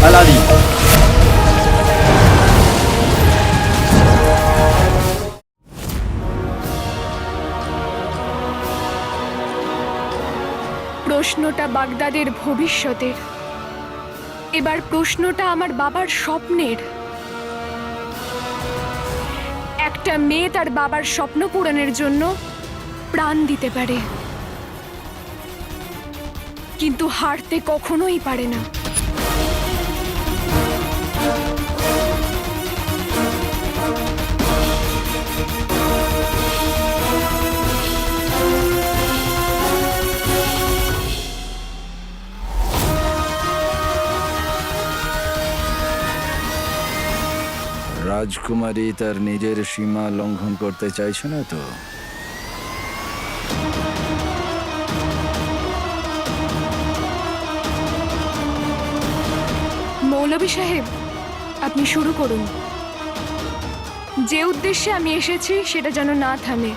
আলাদি। প্রশ্নটা বাগদাদের ভবিষ্যতের, এবার প্রশ্নটা আমার বাবার স্বপ্নের। একটা মেয়ে তার বাবার স্বপ্ন পূরণের জন্য প্রাণ দিতে পারে, কিন্তু হারতে কখনোই পারে না। রাজকুমারী তার নিজের সীমা লঙ্ঘন করতে চাইছে না তো? মৌলভী সাহেব, আপনি শুরু করুন। যে উদ্দেশ্যে আমি এসেছি সেটা যেন না থামে।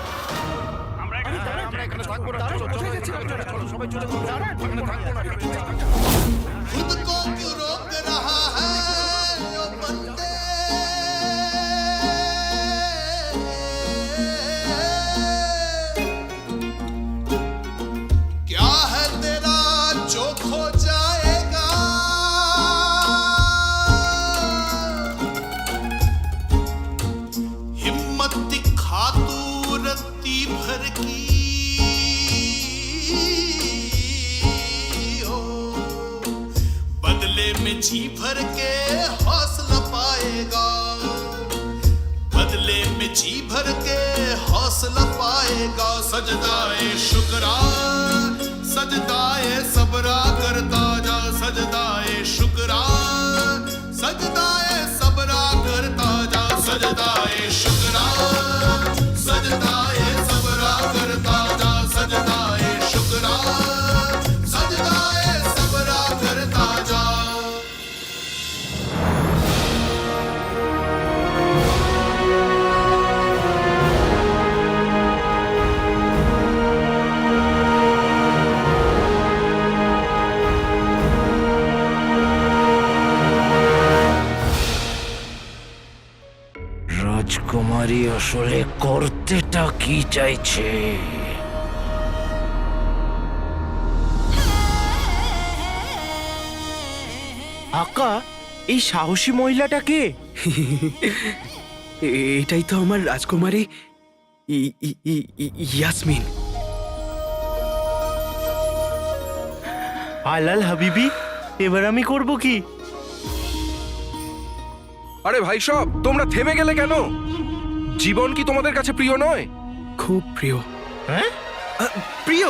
खुद को क्यों रोक रहा है यो बंदे, क्या है तेरा जो खो जाएगा, हिम्मत दिखा तू रत्ती भर की हो, बदले में जी भर के हौसला पाएगा, बदले में जी भर के हौसला पाएगा। सजदाए शुक्रा सजदाए सबरा करता जा, सजदाए शुक्रा सजदाए सबरा करता जा, सजदाए शुक्रा सजदाए सबरा करता जा, सजदाए शुक्रा सजदाए सबरा करता जा। রাজকুমারী আসলে করতেটা কি চাইছে? আকা, এই সাহসী মহিলাটা কে? এটাই তো আমার রাজকুমারী ইয়াসমিন। আলাল হাবিবি, এবার আমি করব কি? আরে ভাই সব, তোমরা থেমে গেলে কেন? জীবন কি তোমাদের কাছে প্রিয় নয়? খুব প্রিয়। হ্যাঁ, প্রিয়,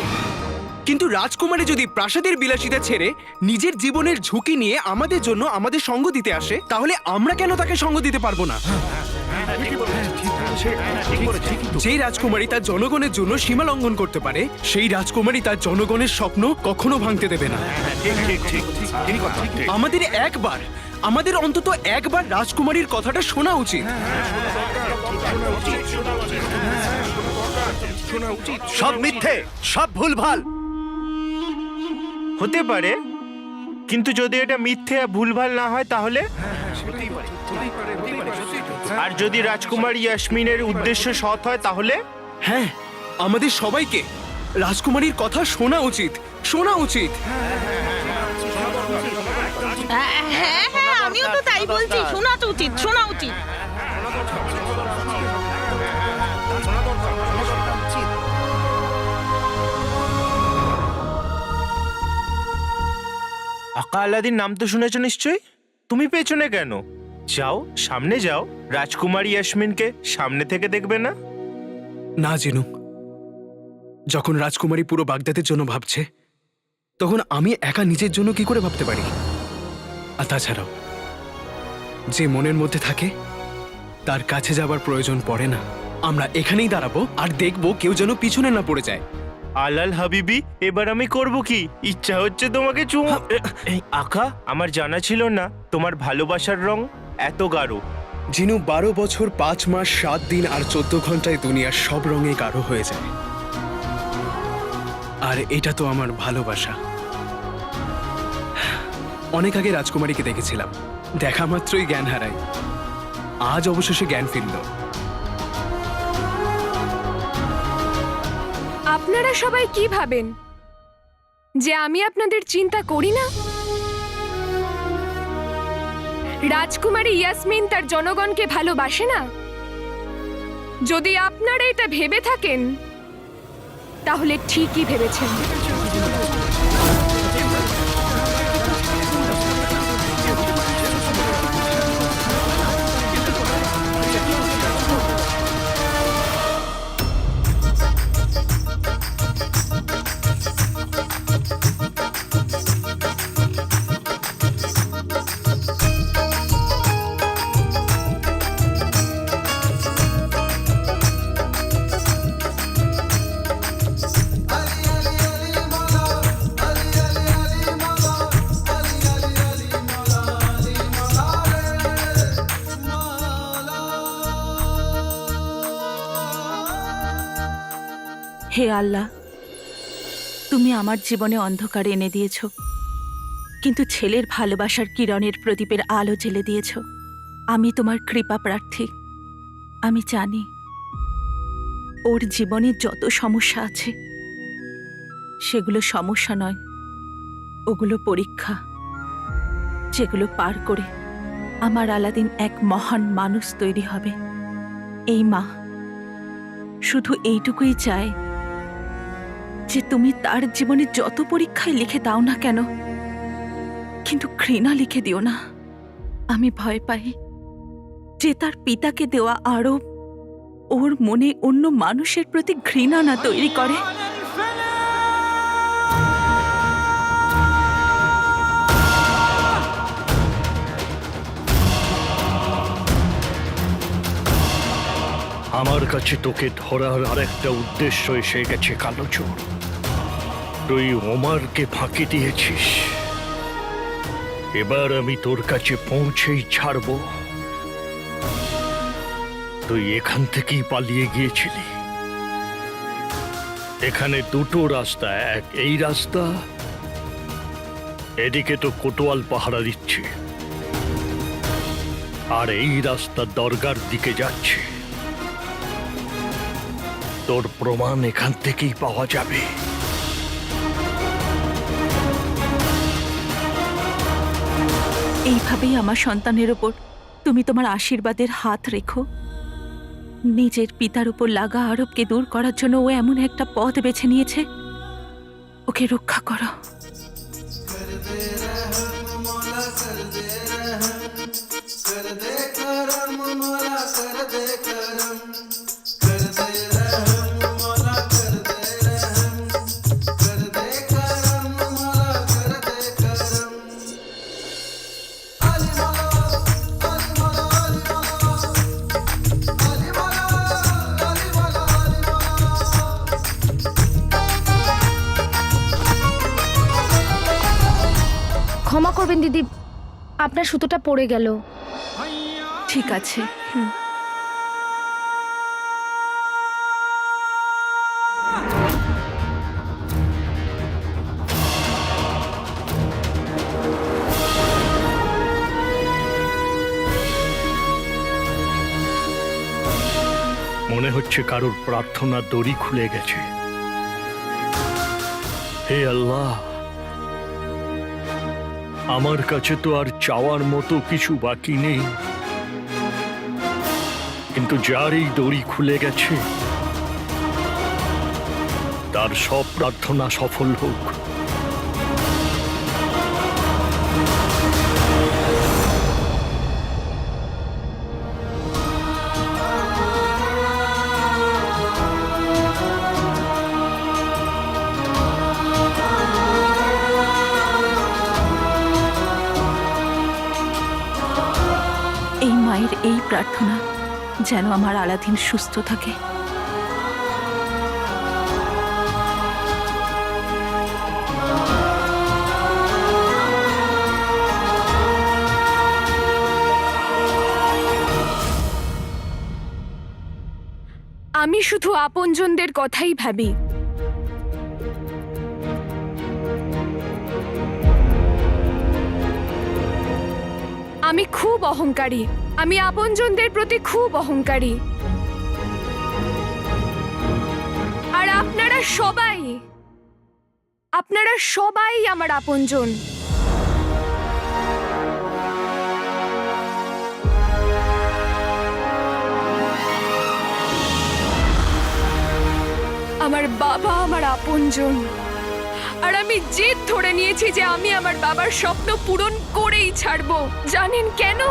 কিন্তু রাজকুমারী যদি প্রাসাদের বিলাসিতা ছেড়ে নিজের জীবনের ঝুঁকি নিয়ে আমাদের জন্য আমাদের সঙ্গ দিতে আসে, তাহলে আমরা কেন তাকে সঙ্গ দিতে পারবো না? যেই রাজকুমারী তার জনগণের জন্য সীমা লঙ্ঘন করতে পারে, সেই রাজকুমারী তার জনগণের স্বপ্ন কখনো ভাঙতে দেবে না। আমাদের অন্তত একবার রাজকুমারীর কথাটা শোনা উচিত। সব মিথ্যে, সব ভুলভাল। হতে পারে, কিন্তু যদি এটা মিথ্যে আর ভুলভাল না হয় তাহলে? আর যদি রাজকুমার ইয়াসমিনের উদ্দেশ্য সৎ হয় তাহলে? হ্যাঁ, আমাদের সবাইকে রাজকুমারীর কথা শোনা উচিত, শোনা উচিত। হ্যাঁ হ্যাঁ, আমিও তো তাই বলছি, শোনা তো উচিত, শোনা উচিত। আকা আলাদিন নাম তো শুনেছ নিশ্চয়ই? তুমি পেছনে কেন? যাও, সামনে যাও। রাজকুমার ইয়াসমিনকে সামনে থেকে দেখবে না? না জিনু, যখন রাজকুমারী পুরো বাগদাদের জন্য ভাবছে, তখন আমি একা নিজের জন্য কি করে ভাবতে পারি? আর তাছাড়াও যে মনের মধ্যে থাকে তার কাছে যাবার প্রয়োজন পড়ে না। আমরা এখানেই দাঁড়াবো আর দেখবো কেউ যেন পিছনে না পড়ে যায়। আলাল হাবিবি, এবার আমি করব কি? ইচ্ছা হচ্ছে তোমাকে চুমু। আকা, আমার জানা ছিল না তোমার ভালোবাসার রং এত গাঢ়। জিনু, 12 বছর 5 মাস 7 দিন আর 14 ঘন্টায় দুনিয়ার সব রঙে গাঢ় হয়ে যায়। আর এটা তো আমার ভালোবাসা। অনেক আগে রাজকুমারীকে দেখেছিলাম, দেখা মাত্রই জ্ঞান হারায়। আজ অবশেষে জ্ঞান ফিরল। আপনারা সবাই কি ভাবেন যে আমি আপনাদের চিন্তা করি না? রাজকুমারী ইয়াসমিন তার জনগণকে ভালোবাসে না? যদি আপনারা এটা ভেবে থাকেন তাহলে ঠিকই ভেবেছেন। হে আল্লাহ, তুমি আমার জীবনে অন্ধকার এনে দিয়েছ, কিন্তু ছেলের ভালোবাসার কিরণের প্রদীপের আলো জ্বেলে দিয়েছ। আমি তোমার কৃপা প্রার্থী। আমি জানি ওর জীবনে যত সমস্যা আছে সেগুলো সমস্যা নয়, ওগুলো পরীক্ষা, যেগুলো পার করে আমার আলাদিন এক মহান মানুষ তৈরি হবে। এই মা শুধু এইটুকুই চায় যে তুমি তার জীবনে যত পরীক্ষায় লিখে দাও না কেন, কিন্তু ঘৃণা লিখে দিও না। আমি ভয় পাই যে তার পিতাকে দেওয়া আরোপ ওর মনে অন্য মানুষের প্রতি ঘৃণা না তৈরি করে। আমার কাছে তোকে ধরার আরেকটা উদ্দেশ্য এসে গেছে, কালোচোর। তুই ওমারকে ফাঁকি দিয়েছিস, এবার আমি তোর কাছে পৌঁছেই ছাড়ব। তুই এখান থেকেই পালিয়ে গিয়েছিলি। এখানে দুটো রাস্তা, এক এই রাস্তা, এদিকে তো কোতোয়াল পাহারা দিচ্ছে, আর এই রাস্তা দরগার দিকে যাচ্ছে। তোর প্রমাণ এখান থেকেই পাওয়া যাবে। এইভাবেই আমার সন্তানের ওপর তুমি তোমার আশীর্বাদের হাত রেখো। নিজের পিতার উপর লাগা আরোপকে দূর করার জন্য ও এমন একটা পথ বেছে নিয়েছে, ওকে রক্ষা করো। ক্ষমা করবেন দিদি, আপনার সুতোটা পড়ে গেল। ঠিক আছে। মনে হচ্ছে কারোর প্রার্থনা দড়ি খুলে গেছে। হে আল্লাহ, আমার কাছে তো আর চাওয়ার মতো কিছু বাকি নেই, কিন্তু যার এই দড়ি খুলে গেছে তার সব প্রার্থনা সফল হোক। এই মায়ের এই প্রার্থনা যেন আমার আলাদিন সুস্থ থাকে। আমি শুধু আপনজনদের কথাই ভাবি। আমি খুব অহংকারী, আমি আপনজনদের প্রতি খুব অহংকারী। আর আপনারা সবাই আমার আপনজন। আমার বাবা আমার আপনজন, আর আমি জেদ ধরে নিয়েছি যে আমি আমার বাবার স্বপ্ন পূরণ করেই ছাড়বো। জানেন কেন?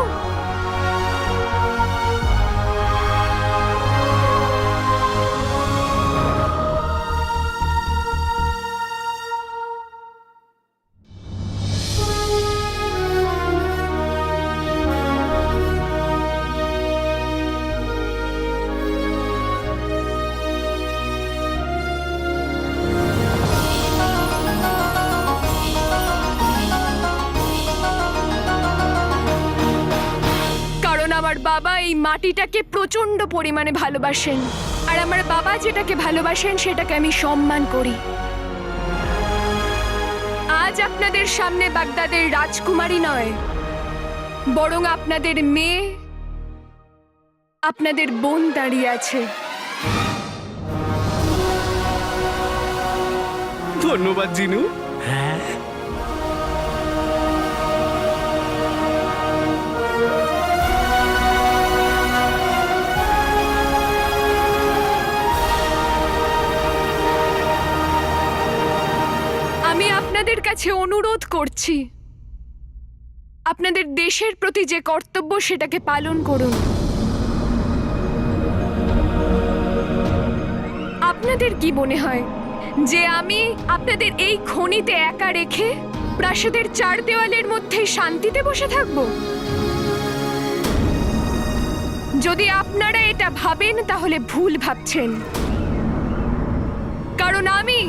আমার বাবা এই মাটিটাকে প্রচন্ড পরিমাণে ভালোবাসেন, আর আমার বাবা যেটাকে ভালোবাসেন সেটাকে আমি সম্মান করি। আজ আপনাদের সামনে বাগদাদের রাজকুমারী নয়, বরং আপনাদের মেয়ে, আপনাদের বোন দাঁড়িয়ে আছে। ধন্যবাদ জিনু। আমি আপনাদের কাছে অনুরোধ করছি, আপনাদের দেশের প্রতি যে কর্তব্য সেটাকে পালন করুন। আপনাদের কি মনে হয় যে আমি আপনাদের এই খনিতে একা রেখে প্রাসাদের চার দেওয়ালের মধ্যে শান্তিতে বসে থাকব? যদি আপনারা এটা ভাবেন তাহলে ভুল ভাবছেন, কারণ আমি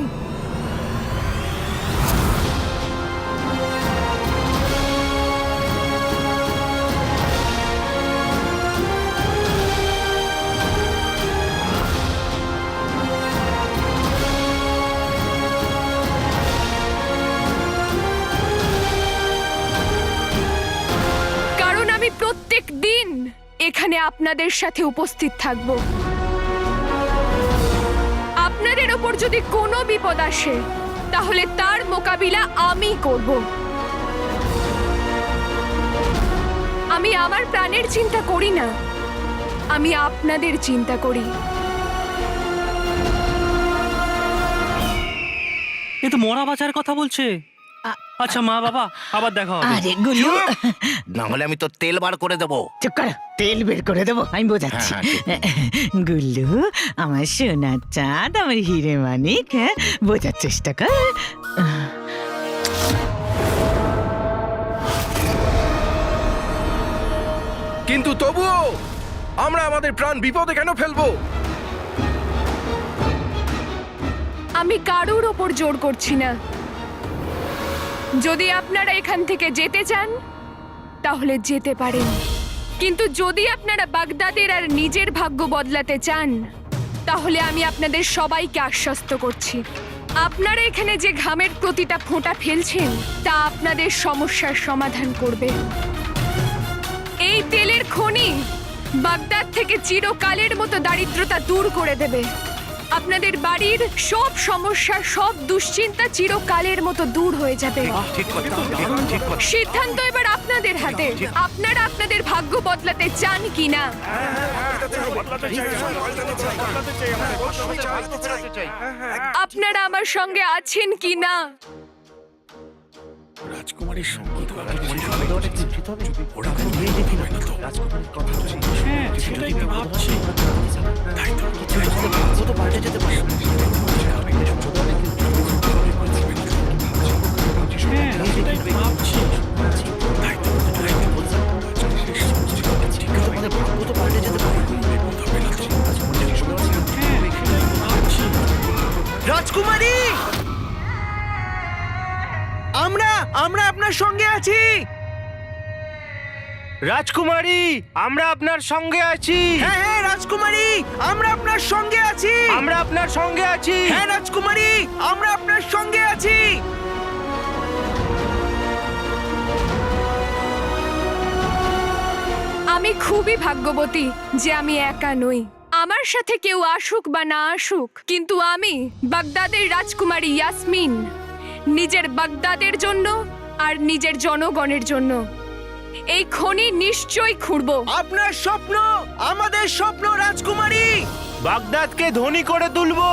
প্রত্যেক দিন এখানে আপনাদের সাথে উপস্থিত থাকব। আপনাদের ওপর যদি কোনো বিপদ আসে তাহলে তার মোকাবিলা আমি করব। আমি আমার প্রাণের চিন্তা করি না, আমি আপনাদের চিন্তা করি। এ তো মরা বাঁচার কথা বলছে। আচ্ছা মা বাবা, আবার দেখা হবে। আরে গুল্লু, না হলে আমি তো তেল বার করে দেবো। চুপ কর, তেল বের করে দেবো, আমি বোঝাচ্ছি। গুল্লু, আমার সোনার চাঁদ, আমার হিরে মানিক, হ্যাঁ, বোঝার চেষ্টা কর। কিন্তু তবুও আমরা আমাদের প্রাণ বিপদে কেন ফেলবো? আমি কারোর ওপর জোর করছি না। যদি আপনারা এখান থেকে যেতে চান তাহলে যেতে পারেন, কিন্তু যদি আপনারা বাগদাদের আর নিজের ভাগ্য বদলাতে চান তাহলে আমি আপনাদের সবাইকে আশ্বস্ত করছি, আপনারা এখানে যে ঘামের প্রতিটা ফোঁটা ফেলছেন তা আপনাদের সমস্যার সমাধান করবে। এই তেলের খনি বাগদাদ থেকে চিরকালের মতো দারিদ্রতা দূর করে দেবে। আপনাদের বাড়ির সব সমস্যা, সব দুশ্চিন্তা চিরকালের মতো দূর হয়ে যাবে। সিদ্ধান্ত এবার আপনাদের হাতে। আপনারা আপনাদের ভাগ্য বদলাতে চান কিনা? আপনারা আমার সঙ্গে আছেন কিনা? রাজকুমারীর সঙ্গে রাজকুমারী, আমরা আপনার সঙ্গে আছি। রাজকুমারী, আমরা আপনার সঙ্গে আছি। হ্যাঁ হ্যাঁ রাজকুমারী, আমরা আপনার সঙ্গে আছি। আমরা আপনার সঙ্গে আছি। হ্যাঁ রাজকুমারী, আমরা আপনার সঙ্গে আছি। আমি খুবই ভাগ্যবতী যে আমি একা নই। আমার সাথে কেউ আসুক বা না আসুক, কিন্তু আমি বাগদাদের রাজকুমারী ইয়াসমিন নিজের বাগদাদের জন্য আর নিজের জনগণের জন্য এই খনি নিশ্চয়ই খুঁড়ব। আপনার স্বপ্ন আমাদের স্বপ্ন রাজকুমারী। বাগদাদকে ধনী করে তুলবো।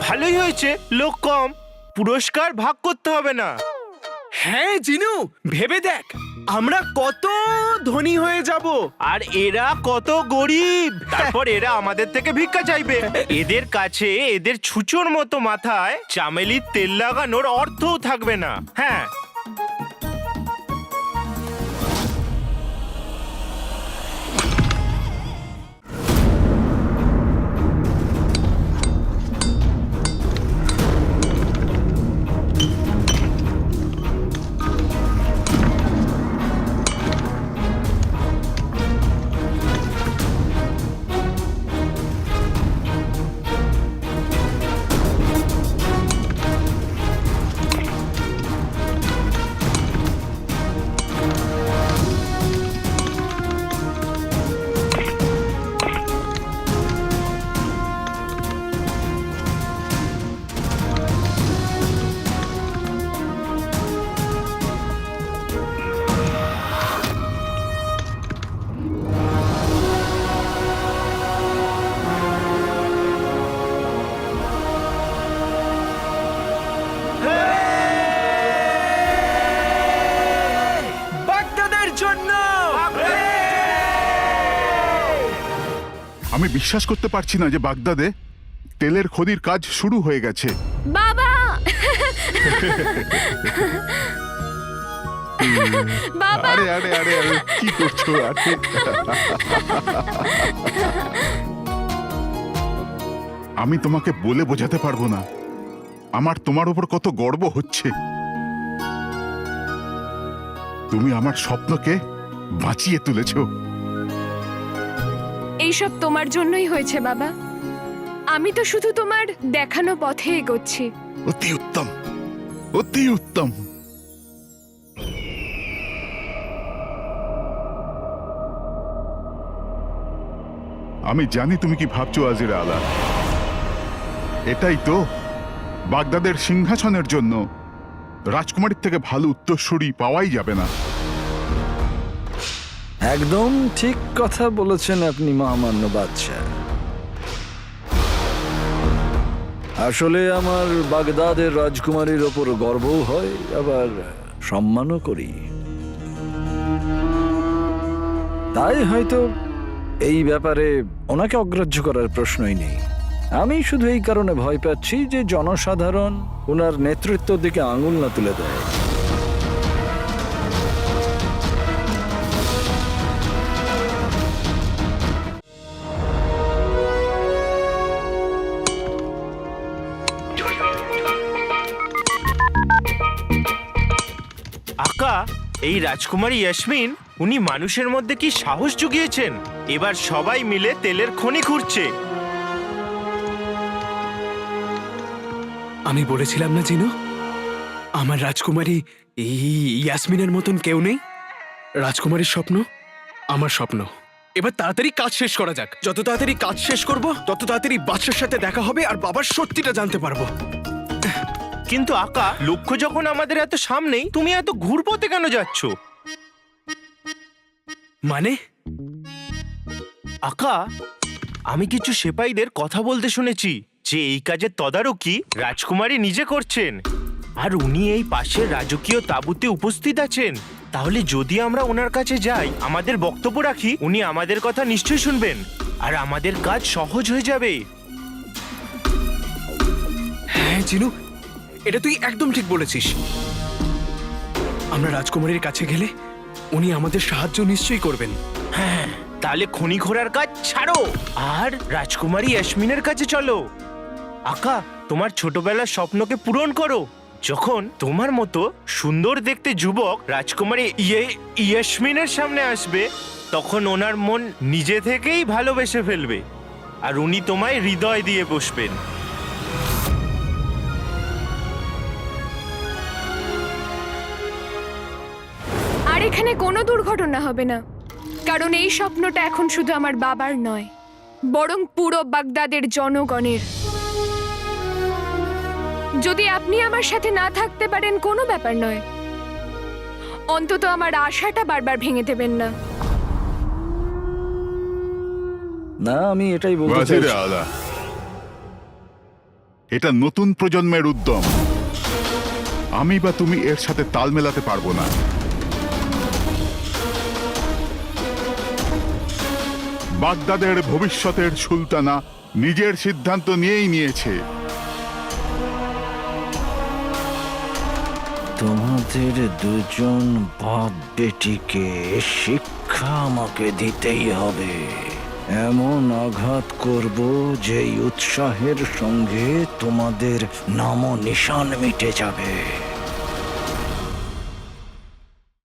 ভালোই হয়েছে, লোক কম, পুরস্কার ভাগ করতে হবে না। হ্যাঁ জিনু, ভেবে দেখ আমরা কত ধনী হয়ে যাব। আর এরা কত গরিব, তারপর এরা আমাদের থেকে ভিক্ষা চাইবে। এদের কাছে এদের ছুঁচোর মতো মাথায় চামেলির তেল লাগানোর অর্থও থাকবে না। হ্যাঁ, বাগদাদের জন্য। আমি বিশ্বাস করতে পারছি না যে বাগদাদে তেলের খনির কাজ শুরু হয়ে গেছে। বাবা বাবা, আরে আরে আরে আরে কি করছো? আরে আমি তোমাকে বলে বোঝাতে পারবো না আমার তোমার উপর কত গর্ব হচ্ছে। তুমি আমার স্বপ্নকে বাঁচিয়ে তুলেছো। এইসব তোমার জন্যই হয়েছে বাবা। আমি তো শুধু তোমার দেখানো পথে এগোচ্ছি। অতি উত্তম, অতি উত্তম। আমি জানি তুমি কি ভাবছো আজিরা আলা। এটাই তো, বাগদাদের সিংহাসনের জন্য রাজকুমারীর থেকে ভালো উত্তরসূরি পাওয়াই যাবে না। একদম ঠিক কথা বলেছেন আপনি মহামান্য বাদশাহ। আসলে আমার বাগদাদের রাজকুমারীর ওপর গর্বও হয়, আবার সম্মানও করি। তাই হয়তো এই ব্যাপারে ওনাকে অগ্রাহ্য করার প্রশ্নই নেই। আমি শুধু এই কারণে ভয় পাচ্ছি যে জনসাধারণ ওনার নেতৃত্বের দিকে আঙুল না তুলে দেয়। আকা, এই রাজকুমারী ইয়াসমিন, উনি মানুষের মধ্যে কি সাহস জুগিয়েছেন। এবার সবাই মিলে তেলের খনি খুঁড়ছে। আমি বলেছিলাম না জিনু, আমার রাজকুমারী এই ইয়াসমিনের মতন কেউ নেই। রাজকুমারীর স্বপ্ন আমার স্বপ্ন। এবার তাড়াতাড়ি কাজ শেষ করা যাক। যত তাড়াতাড়ি কাজ শেষ করব তত তাড়াতাড়ি বাদশার সাথে দেখা হবে আর বাবার সত্যিটা জানতে পারবো। কিন্তু আকা, লক্ষ্য যখন আমাদের এত সামনেই, তুমি এত ঘুরপথে কেন যাচ্ছ? মানে আকা, আমি কিছু সেপাইদের কথা বলতে শুনেছি যে এই কাজের তদারকি রাজকুমারী নিজে করছেন, আর উনি এই পাশের রাজকীয় তাঁবুতে উপস্থিত আছেন। তাহলে যদি আমরা ওনার কাছে যাই, আমাদের বক্তব্য রাখি, উনি আমাদের কথা নিশ্চয়ই শুনবেন আর আমাদের কাজ সহজ হয়ে যাবে। হ্যাঁ জিনু, এটা তুই একদম ঠিক বলেছিস। আমরা রাজকুমারীর কাছে গেলে উনি আমাদের সাহায্য নিশ্চয়ই করবেন। হ্যাঁ, তাহলে খনি ঘোরার কাজ ছাড়ো আর রাজকুমারী ইয়াসমিনের কাছে চলো। আকা, তোমার ছোটবেলার স্বপ্নকে পূরণ করো। যখন তোমার মতো সুন্দর দেখতে যুবক রাজকুমারী ইয়াসমিনের সামনে আসবে, তখন ওনার মন নিজে থেকেই ভালোবেসে ফেলবে আর উনি তোমায় হৃদয় দিয়ে বসবেন। আর এখানে কোনো দুর্ঘটনা হবে না, কারণ এই স্বপ্নটা এখন শুধু আমার বাবার নয়, বরং পুরো বাগদাদের জনগণের। যদি আপনি আমার সাথে না থাকতে পারেন কোনো ব্যাপার নয়, অন্তত আমার আশাটা বারবার ভেঙে দেবেন না। না, আমি এটাই বলতে ওয়াজিরে চাইছি। আলা, এটা নতুন প্রজন্মের উদ্যম। আমি বা তুমি এর সাথে তাল মেলাতে পারবো না। বাগদাদের ভবিষ্যতের সুলতানা নিজের সিদ্ধান্ত নিয়েই নিয়েছে। তোমাদের দুজন বাপ বেটিকে শিক্ষা আমাকে দিতেই হবে। এমন আঘাত করব যেই উৎসাহের সঙ্গে তোমাদের নাম নিশান মিটে যাবে।